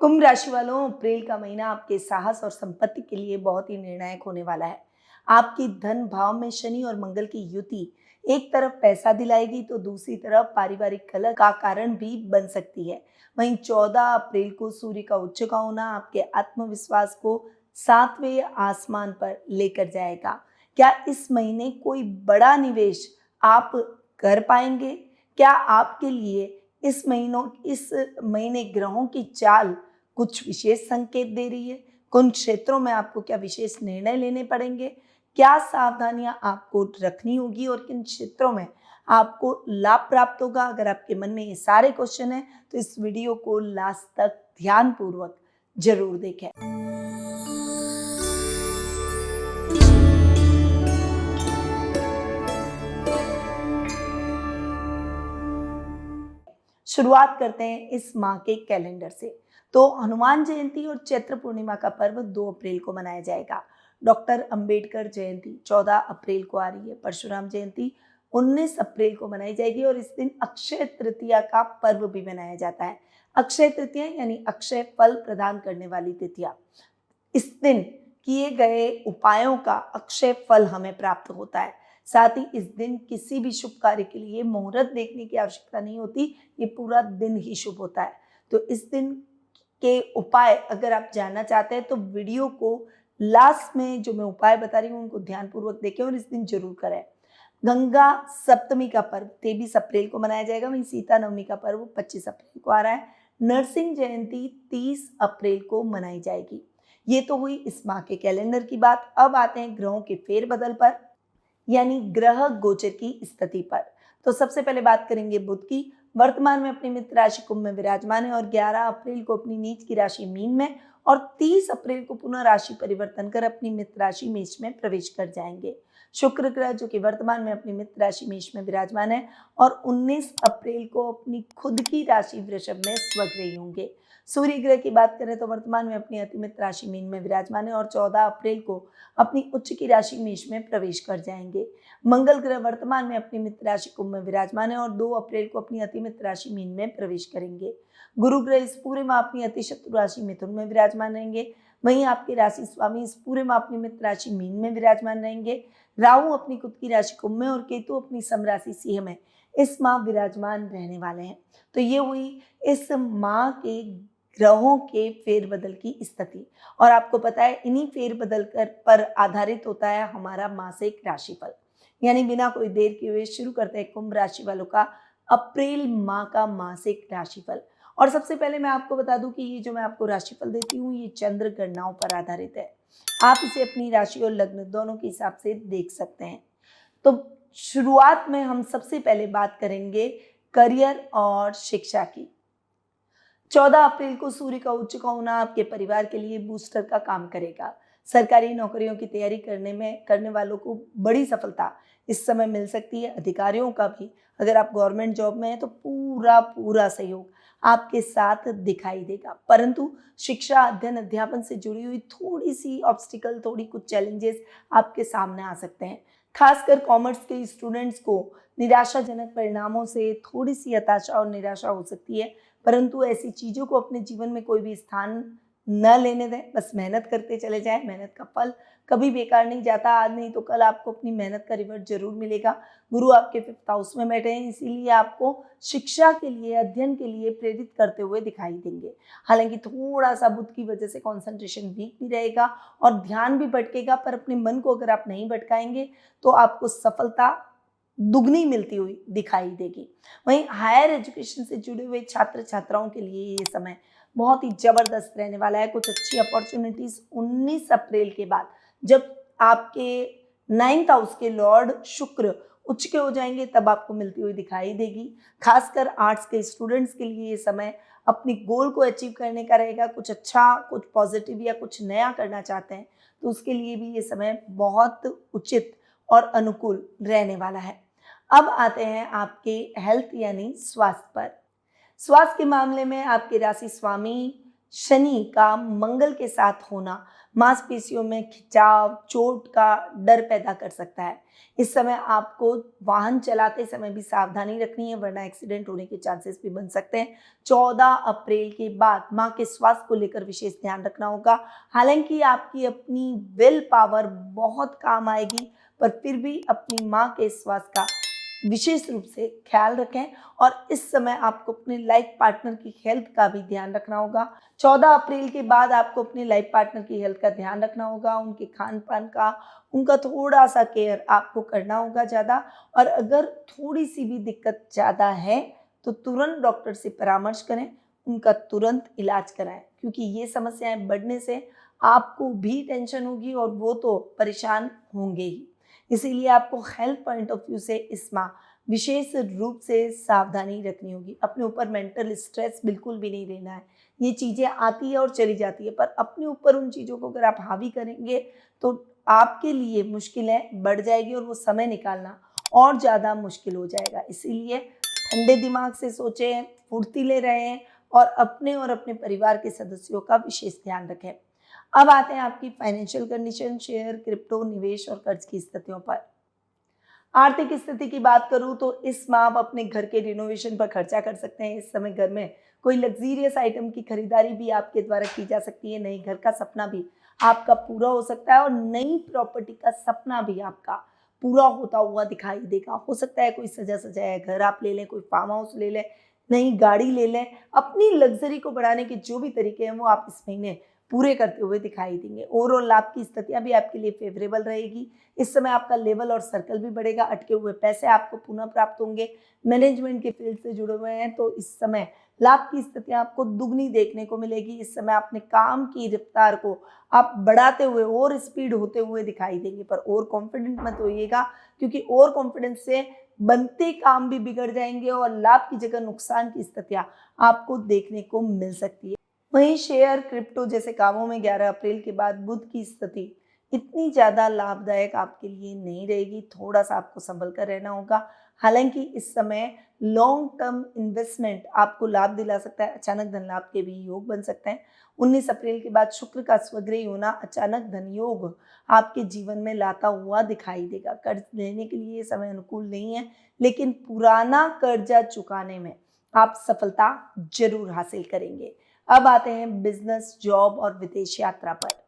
कुंभ राशि वालों, अप्रैल का महीना आपके साहस और संपत्ति के लिए बहुत ही निर्णायक होने वाला है। आपकी धन भाव में शनि और मंगल की युति एक तरफ पैसा दिलाएगी तो दूसरी तरफ पारिवारिक कलह का कारण भी बन सकती है। वहीं 14 अप्रैल को सूर्य का उच्च का होना आपके आत्मविश्वास को सातवें आसमान पर लेकर जाएगा। क्या इस महीने कोई बड़ा निवेश आप कर पाएंगे? क्या आपके लिए इस महीने ग्रहों की चाल कुछ विशेष संकेत दे रही है? कुछ क्षेत्रों में आपको क्या विशेष निर्णय लेने पड़ेंगे? क्या सावधानियां आपको रखनी होगी और किन क्षेत्रों में आपको लाभ प्राप्त होगा? अगर आपके मन में ये सारे क्वेश्चन हैं तो इस वीडियो को लास्ट तक ध्यानपूर्वक जरूर देखें। शुरुआत करते हैं इस माह के कैलेंडर से। तो हनुमान जयंती और चैत्र पूर्णिमा का पर्व 2 अप्रैल को मनाया जाएगा। डॉक्टर अंबेडकर जयंती 14 अप्रैल को आ रही है। परशुराम जयंती 19 अप्रैल को मनाई जाएगी और इस दिन अक्षय तृतीया का पर्व भी मनाया जाता है। अक्षय तृतीया यानी अक्षय फल प्रदान करने वाली तिथिया। इस दिन किए गए उपायों का अक्षय फल हमें प्राप्त होता है। साथ ही इस दिन किसी भी शुभ कार्य के लिए मुहूर्त देखने की आवश्यकता नहीं होती, ये पूरा दिन ही शुभ होता है। तो इस दिन के उपाय अगर आप जानना चाहते हैं तो वीडियो को लास्ट में जो मैं उपाय बता रही हूँ उनको ध्यानपूर्वक देखें और इस दिन जरूर करें। गंगा सप्तमी का पर्व 23 अप्रैल को मनाया जाएगा। वहीं सीता नवमी का पर्व 25 अप्रैल को आ रहा है। नरसिंह जयंती 30 अप्रैल को मनाई जाएगी। ये तो हुई इस माह के कैलेंडर की बात। अब आते हैं ग्रहों के फेरबदल पर, यानी ग्रह गोचर की स्थिति पर। तो सबसे पहले बात करेंगे बुध की। वर्तमान में अपनी मित्र राशि कुंभ में विराजमान है और 11 अप्रैल को अपनी नीच की राशि मीन में और 30 अप्रैल को पुनः राशि परिवर्तन कर अपनी मित्र राशि मेष में प्रवेश कर जाएंगे। शुक्र ग्रह जो कि वर्तमान में अपनी मित्र राशि मेष में विराजमान है और 19 अप्रैल को अपनी खुद की राशि वृषभ में स्वग्रही होंगे। सूर्य ग्रह की बात करें तो वर्तमान में अपनी अतिमित्र राशि मीन में विराजमान है और 14 अप्रैल को अपनी उच्च की राशि मेष में प्रवेश कर जाएंगे। मंगल ग्रह वर्तमान में अपनी मित्र राशि कुंभ में विराजमान है और 2 अप्रैल को अपनी अतिमित्र राशि मीन में प्रवेश करेंगे। गुरु ग्रह इस पूरे माह अपनी अति शत्रु राशि मिथुन में विराजमान रहेंगे। वहीं आपके राशि स्वामी इस पूरे माह अपनी मित्र राशि मीन में विराजमान रहेंगे। राहु अपनी खुद की राशि कुंभ में और केतु अपनी समराशि सिंह में इस माह विराजमान रहने वाले हैं। तो ये हुई इस माह के ग्रहों के फेरबदल की स्थिति। और आपको पता है इन्हीं फेरबदल पर आधारित होता है हमारा मासिक राशिफल। यानी बिना कोई देर किए हुए शुरू करते हैं कुंभ राशि वालों का अप्रैल माह का मासिक राशिफल। और सबसे पहले मैं आपको बता दूं कि ये जो मैं आपको राशिफल देती हूँ ये चंद्र गणनाओं पर आधारित है। आप इसे अपनी राशि और लग्न दोनों के हिसाब से देख सकते हैं। तो शुरुआत में हम सबसे पहले बात करेंगे करियर और शिक्षा की। 14 अप्रैल को सूर्य का उच्च का होना आपके परिवार के लिए बूस्टर का काम करेगा। सरकारी नौकरियों की तैयारी करने वालों को बड़ी सफलता इस समय मिल सकती है। अधिकारियों का भी अगर आप गवर्नमेंट जॉब में हैं तो पूरा सहयोग आपके साथ दिखाई देगा। परंतु शिक्षा अध्ययन अध्यापन से जुड़ी हुई थोड़ी सी ऑब्स्टिकल, थोड़ी कुछ चैलेंजेस आपके सामने आ सकते हैं। खासकर कॉमर्स के स्टूडेंट्स को निराशाजनक परिणामों से थोड़ी सी हताशा और निराशा हो सकती है। परंतु ऐसी चीज़ों को अपने जीवन में कोई भी स्थान न लेने दें। बस मेहनत करते चले जाएं। मेहनत का फल कभी बेकार नहीं जाता। आज नहीं तो कल आपको अपनी मेहनत का रिवॉर्ड जरूर मिलेगा। गुरु आपके 5th हाउस में बैठे हैं, इसीलिए आपको शिक्षा के लिए, अध्ययन के लिए प्रेरित करते हुए दिखाई देंगे। हालांकि थोड़ा सा बुध की वजह से कॉन्सेंट्रेशन वीक भी रहेगा और ध्यान भी भटकेगा, पर अपने मन को अगर आप नहीं भटकाएंगे तो आपको सफलता दुगनी मिलती हुई दिखाई देगी। वहीं हायर एजुकेशन से जुड़े हुए छात्र छात्राओं के लिए ये समय बहुत ही जबरदस्त रहने वाला है। कुछ अच्छी अपॉर्चुनिटीज 19 अप्रैल के बाद जब आपके 9th हाउस के लॉर्ड शुक्र उच्च के हो जाएंगे तब आपको मिलती हुई दिखाई देगी। खासकर आर्ट्स के स्टूडेंट्स के लिए ये समय अपनी गोल को अचीव करने का रहेगा। कुछ अच्छा, कुछ पॉजिटिव या कुछ नया करना चाहते हैं तो उसके लिए भी ये समय बहुत उचित और अनुकूल रहने वाला है। अब आते हैं आपके हेल्थ यानी स्वास्थ्य पर। स्वास्थ्य के मामले में आपके राशि स्वामी शनि का मंगल के साथ होना मांसपेशियों में खिंचाव, चोट का डर पैदा कर सकता है। इस समय आपको वाहन चलाते समय भी सावधानी रखनी है, वरना एक्सीडेंट होने के चांसेस भी बन सकते हैं। 14 अप्रैल के बाद माँ के स्वास्थ्य को लेकर विशेष ध्यान रखना होगा। हालांकि आपकी अपनी विल पावर बहुत काम आएगी, पर फिर भी अपनी माँ के स्वास्थ्य का विशेष रूप से ख्याल रखें। और इस समय आपको अपने लाइफ पार्टनर की हेल्थ का भी ध्यान रखना होगा। 14 अप्रैल के बाद आपको अपने लाइफ पार्टनर की हेल्थ का ध्यान रखना होगा, उनके खान-पान का, उनका थोड़ा-सा केयर आपको करना होगा ज़्यादा। और अगर थोड़ी-सी भी दिक्कत ज़्यादा है, तो तुरंत डॉक्टर से परामर्श करें, उनका तुरंत इलाज कराएँ, क्योंकि ये समस्याएँ बढ़ने से आपको भी टेंशन होगी और वो तो परेशान होंगे ही। इसीलिए आपको हेल्थ पॉइंट ऑफ व्यू से इस माह विशेष रूप से सावधानी रखनी होगी। अपने ऊपर मेंटल स्ट्रेस बिल्कुल भी नहीं लेना है। ये चीज़ें आती है और चली जाती है, पर अपने ऊपर उन चीज़ों को अगर आप हावी करेंगे तो आपके लिए मुश्किलें बढ़ जाएगी और वो समय निकालना और ज़्यादा मुश्किल हो जाएगा। इसीलिए ठंडे दिमाग से सोचें, फुर्तीले रहें और अपने परिवार के सदस्यों का विशेष ध्यान रखें। अब आते हैं आपकी फाइनेंशियल कंडीशन, शेयर, क्रिप्टो, निवेश और कर्ज की स्थितियों पर। आर्थिक स्थिति की बात करूँ तो इस माह आप अपने घर के रिनोवेशन पर खर्चा कर सकते हैं। इस समय घर में कोई लग्ज़रियस आइटम की खरीदारी भी आपके द्वारा की जा सकती है। नए घर का सपना भी आपका पूरा हो सकता है और नई प्रॉपर्टी का सपना भी आपका पूरा होता हुआ दिखाई देगा। हो सकता है कोई सजा-सजाया घर आप ले लें, कोई फार्म हाउस ले लें, नई गाड़ी ले लें। अपनी लग्ज़री को बढ़ाने के जो भी तरीके हैं वो आप इस महीने पूरे करते हुए दिखाई देंगे। ओवरऑल लाभ की स्थितियाँ भी आपके लिए फेवरेबल रहेगी। इस समय आपका लेवल और सर्कल भी बढ़ेगा, अटके हुए पैसे आपको पुनः प्राप्त होंगे। मैनेजमेंट के फील्ड से जुड़े हुए हैं तो इस समय लाभ की स्थितियाँ आपको दुगनी देखने को मिलेगी। इस समय अपने काम की रफ्तार को आप बढ़ाते हुए और स्पीड होते हुए दिखाई देंगे, पर ओवर कॉन्फिडेंट मत होइएगा, क्योंकि ओवर कॉन्फिडेंस से बनते काम भी बिगड़ जाएंगे और लाभ की जगह नुकसान की स्थितियाँ आपको देखने को मिल सकती है। वहीं शेयर, क्रिप्टो जैसे कामों में 11 अप्रैल के बाद बुध की स्थिति इतनी ज़्यादा लाभदायक आपके लिए नहीं रहेगी, थोड़ा-सा आपको सँभल कर रहना होगा। हालाँकि इस समय लॉन्ग टर्म इन्वेस्टमेंट आपको लाभ दिला सकता है, अचानक धन लाभ के भी योग बन सकते हैं। 19 अप्रैल के बाद शुक्र का स्वगृही होना अचानक धन योग आपके जीवन में लाता हुआ दिखाई देगा। कर्ज लेने के लिए ये समय अनुकूल नहीं है, लेकिन पुराना कर्जा चुकाने में आप सफलता ज़रूर हासिल करेंगे। अब आते हैं बिजनेस, जॉब और विदेश यात्रा पर।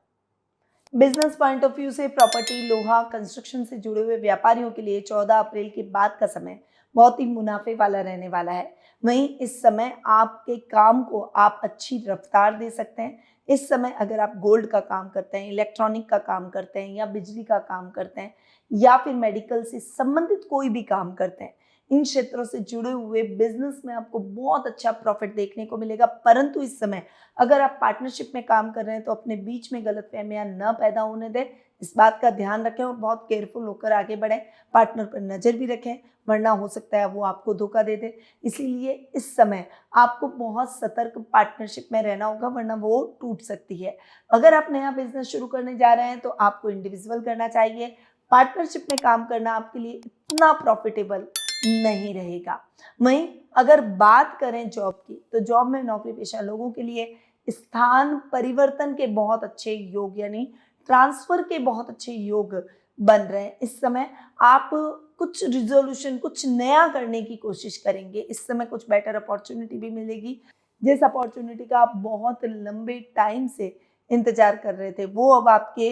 बिजनेस पॉइंट ऑफ व्यू से प्रॉपर्टी, लोहा, कंस्ट्रक्शन से जुड़े हुए व्यापारियों के लिए 14 अप्रैल के बाद का समय बहुत ही मुनाफे वाला रहने वाला है। वहीं इस समय आपके काम को आप अच्छी रफ्तार दे सकते हैं। इस समय अगर आप गोल्ड का काम करते हैं, इलेक्ट्रॉनिक का काम करते हैं या बिजली का काम करते हैं या फिर मेडिकल से संबंधित कोई भी काम करते हैं, इन क्षेत्रों से जुड़े हुए बिजनेस में आपको बहुत अच्छा प्रॉफिट देखने को मिलेगा। परंतु इस समय अगर आप पार्टनरशिप में काम कर रहे हैं तो अपने बीच में गलतफहमियां न पैदा होने दें, इस बात का ध्यान रखें और बहुत केयरफुल होकर आगे बढ़ें। पार्टनर पर नज़र भी रखें, वरना हो सकता है वो आपको धोखा दे दे। इसीलिए इस समय आपको बहुत सतर्क पार्टनरशिप में रहना होगा, वरना वो टूट सकती है। अगर आप नया बिजनेस शुरू करने जा रहे हैं तो आपको इंडिविजुअल करना चाहिए। पार्टनरशिप में काम करना आपके लिए इतना प्रॉफिटेबल नहीं रहेगा। वहीं अगर बात करें जॉब की, तो जॉब में नौकरी पेशा लोगों के लिए स्थान परिवर्तन के बहुत अच्छे योग, यानी ट्रांसफर के बहुत अच्छे योग बन रहे हैं। इस समय आप कुछ रिजोल्यूशन, कुछ नया करने की कोशिश करेंगे। इस समय कुछ बेटर अपॉर्चुनिटी भी मिलेगी। जिस अपॉर्चुनिटी का आप बहुत लंबे टाइम से इंतजार कर रहे थे, वो अब आपके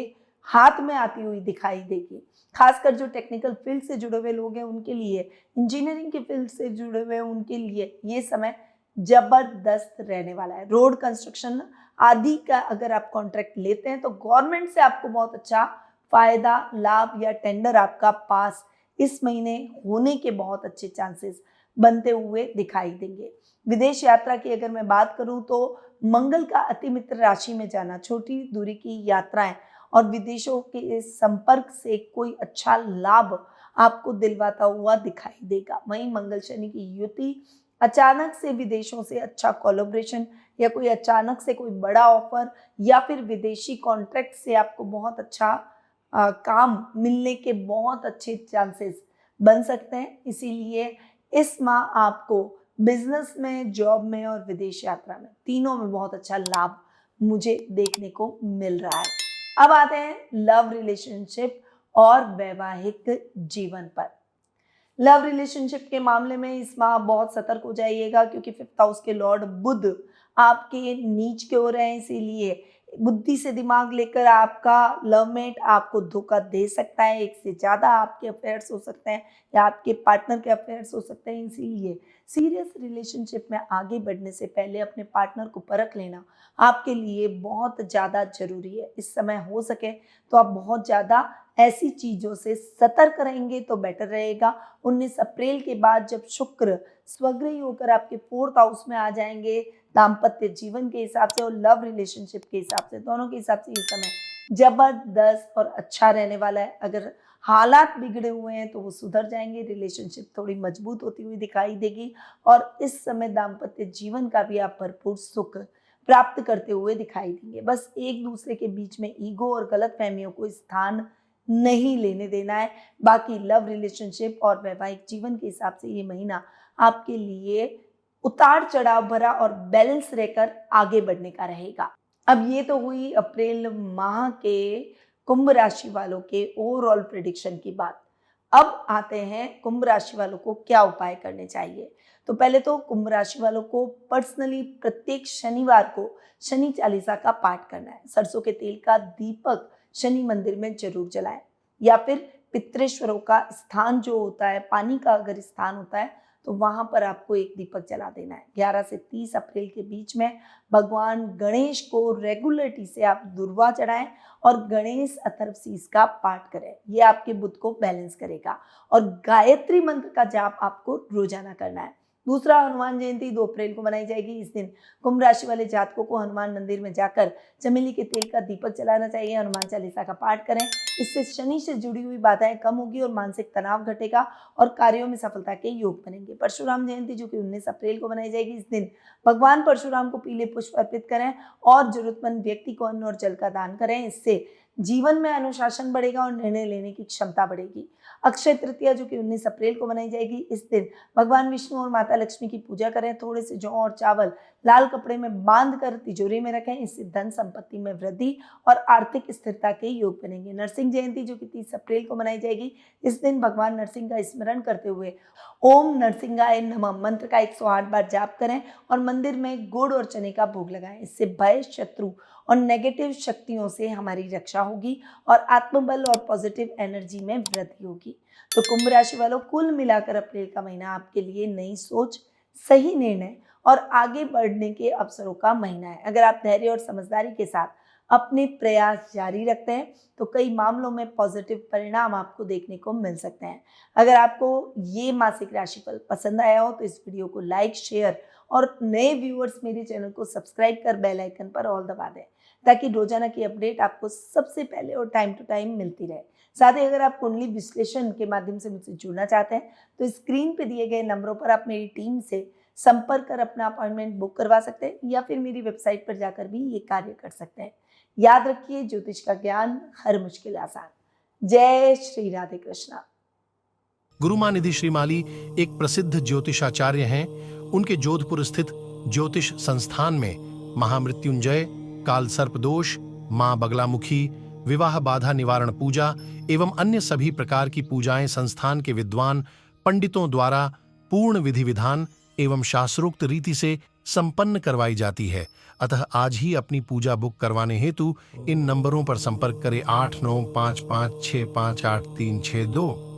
हाथ में आती हुई दिखाई देगी। खासकर जो टेक्निकल फील्ड से जुड़े हुए लोग हैं उनके लिए, इंजीनियरिंग के फील्ड से जुड़े हुए उनके लिए ये समय जबरदस्त रहने वाला है। रोड कंस्ट्रक्शन आदि का अगर आप कॉन्ट्रैक्ट लेते हैं तो गवर्नमेंट से आपको बहुत अच्छा फायदा, लाभ या टेंडर आपका पास इस महीने होने के बहुत अच्छे चांसेस बनते हुए दिखाई देंगे। विदेश यात्रा की अगर मैं बात करूं तो मंगल का अति मित्र राशि में जाना, छोटी दूरी की यात्राएं और विदेशों के संपर्क से कोई अच्छा लाभ आपको दिलवाता हुआ दिखाई देगा। वहीं मंगल शनि की युति अचानक से विदेशों से अच्छा कोलैबोरेशन या कोई अचानक से कोई बड़ा ऑफर या फिर विदेशी कॉन्ट्रैक्ट से आपको बहुत अच्छा काम मिलने के बहुत अच्छे चांसेस बन सकते हैं। इसीलिए इस माह आपको बिजनेस में, जॉब में और विदेश यात्रा में, तीनों में बहुत अच्छा लाभ मुझे देखने को मिल रहा है। अब आते हैं लव रिलेशनशिप और वैवाहिक जीवन पर। लव रिलेशनशिप के मामले में इस माह बहुत सतर्क हो जाइएगा, क्योंकि 5th हाउस के लॉर्ड बुध आपके नीच के हो रहे हैं। इसीलिए बुद्धि से दिमाग लेकर आपका लवमेट आपको धोखा दे सकता है। एक से ज़्यादा आपके अफेयर्स हो सकते हैं या आपके पार्टनर के अफेयर्स हो सकते हैं। इसीलिए सीरियस रिलेशनशिप में आगे बढ़ने से पहले अपने पार्टनर को परख लेना आपके लिए बहुत ज़्यादा ज़रूरी है। इस समय हो सके तो आप बहुत ज़्यादा ऐसी चीज़ों से सतर्क रहेंगे तो बेटर रहेगा। 19 अप्रैल के बाद जब शुक्र स्वग्रही होकर आपके 4th हाउस में आ जाएंगे, दाम्पत्य जीवन के हिसाब से और लव रिलेशनशिप के हिसाब से, दोनों के हिसाब से ये समय जबरदस्त और अच्छा रहने वाला है। अगर हालात बिगड़े हुए हैं तो वो सुधर जाएंगे, रिलेशनशिप थोड़ी मजबूत होती हुई दिखाई देगी और इस समय दाम्पत्य जीवन का भी आप भरपूर सुख प्राप्त करते हुए दिखाई देंगे। बस एक दूसरे के बीच में ईगो और गलतफहमियों को स्थान नहीं लेने देना है। बाकी लव रिलेशनशिप और वैवाहिक जीवन के हिसाब से ये महीना आपके लिए उतार चढ़ाव भरा और बैलेंस रहकर आगे बढ़ने का रहेगा। अब ये तो हुई अप्रैल माह के कुंभ राशि वालों के ओवरऑल प्रेडिक्शन की बात। अब आते हैं कुंभ राशि वालों को क्या उपाय करने चाहिए। तो पहले तो कुंभ राशि वालों को पर्सनली प्रत्येक शनिवार को शनि चालीसा का पाठ करना है। सरसों के तेल का दीपक शनि मंदिर में जरूर जलाएं, या फिर पितृेश्वरों का स्थान जो होता है, पानी का अगर स्थान होता है तो वहां पर आपको एक दीपक जला देना है। 11 से 30 अप्रैल के बीच में भगवान गणेश को रेगुलरिटी से आप दुर्वा चढ़ाएं और गणेश अथर्वशीष का पाठ करें। ये आपके बुध को बैलेंस करेगा। और गायत्री मंत्र का जाप आपको रोजाना करना है। दूसरा, हनुमान जयंती 2 अप्रैल को मनाई जाएगी। इस दिन कुंभ राशि वाले जातकों को हनुमान मंदिर में जाकर चमेली के तेल का दीपक जलाना चाहिए। हनुमान चालीसा का पाठ करें। इससे शनि से जुड़ी हुई बाधाएं कम होगी और मानसिक तनाव घटेगा और कार्यों में सफलता के योग बनेंगे। परशुराम जयंती जो कि 19 अप्रैल को मनाई जाएगी। इस दिन भगवान परशुराम को पीले पुष्प अर्पित करें और जरूरतमंद व्यक्ति को अन्न और जल का दान करें। इससे जीवन में अनुशासन बढ़ेगा और निर्णय लेने की क्षमता बढ़ेगी। अक्षय तृतीया जो कि 19 अप्रैल को मनाई जाएगी। इस दिन भगवान विष्णु और माता लक्ष्मी की पूजा करें। थोड़े से जौ और चावल लाल कपड़े में बांध कर तिजोरी में रखें। इससे धन संपत्ति में वृद्धि और आर्थिक स्थिरता के योग बनेंगे। नरसिंह जयंती जो कि 30 अप्रैल को मनाई जाएगी। इस दिन भगवान नरसिंह का स्मरण करते हुए ओम नरसिंहाय नमः मंत्र का 108 बार जाप करें और मंदिर में गुड़ और चने का भोग लगाएं। इससे भय, शत्रु और नेगेटिव शक्तियों से हमारी रक्षा होगी और आत्मबल और पॉजिटिव एनर्जी में वृद्धि होगी। तो कुंभ राशि वालों, कुल मिलाकर अप्रैल का महीना आपके लिए नई सोच, सही निर्णय और आगे बढ़ने के अवसरों का महीना है। अगर आप धैर्य और समझदारी के साथ अपने प्रयास जारी रखते हैं तो कई मामलों में पॉजिटिव परिणाम आपको देखने को मिल सकते हैं। अगर आपको ये मासिक राशिफल पसंद आया हो तो इस वीडियो को लाइक, शेयर और नए व्यूअर्स मेरे चैनल को सब्सक्राइब कर बेल आइकन पर ऑल दबा दें, ताकि रोजाना की अपडेट आपको सबसे पहले और टाइम टू टाइम मिलती रहे। साथ ही अगर आप कुंडली विश्लेषण के माध्यम से मुझसे जुड़ना चाहते हैं तो स्क्रीन पे दिए गए नंबरों पर आप मेरी टीम से संपर्क कर अपना अपॉइंटमेंट बुक करवा सकते हैं, या फिर मेरी वेबसाइट पर जाकर भी ये कार्य कर सकते हैं। याद रखिए, ज्योतिष का ज्ञान हर मुश्किल आसान। जय श्री राधे कृष्णा। गुरुमानिधि श्रीमाली एक प्रसिद्ध ज्योतिषाचार्य हैं। उनके जोधपुर स्थित ज्योतिष संस्थान में महामृत्युंजय, काल सर्प दोष, मां बगलामुखी, विवाह बाधा निवारण पूजा एवं अन्य सभी प्रकार की पूजाएं संस्थान के विद्वान पंडितों द्वारा पूर्ण विधि विधान एवं शास्त्रोक्त रीति से संपन्न करवाई जाती है। अतः आज ही अपनी पूजा बुक करवाने हेतु इन नंबरों पर संपर्क करें 8955658362।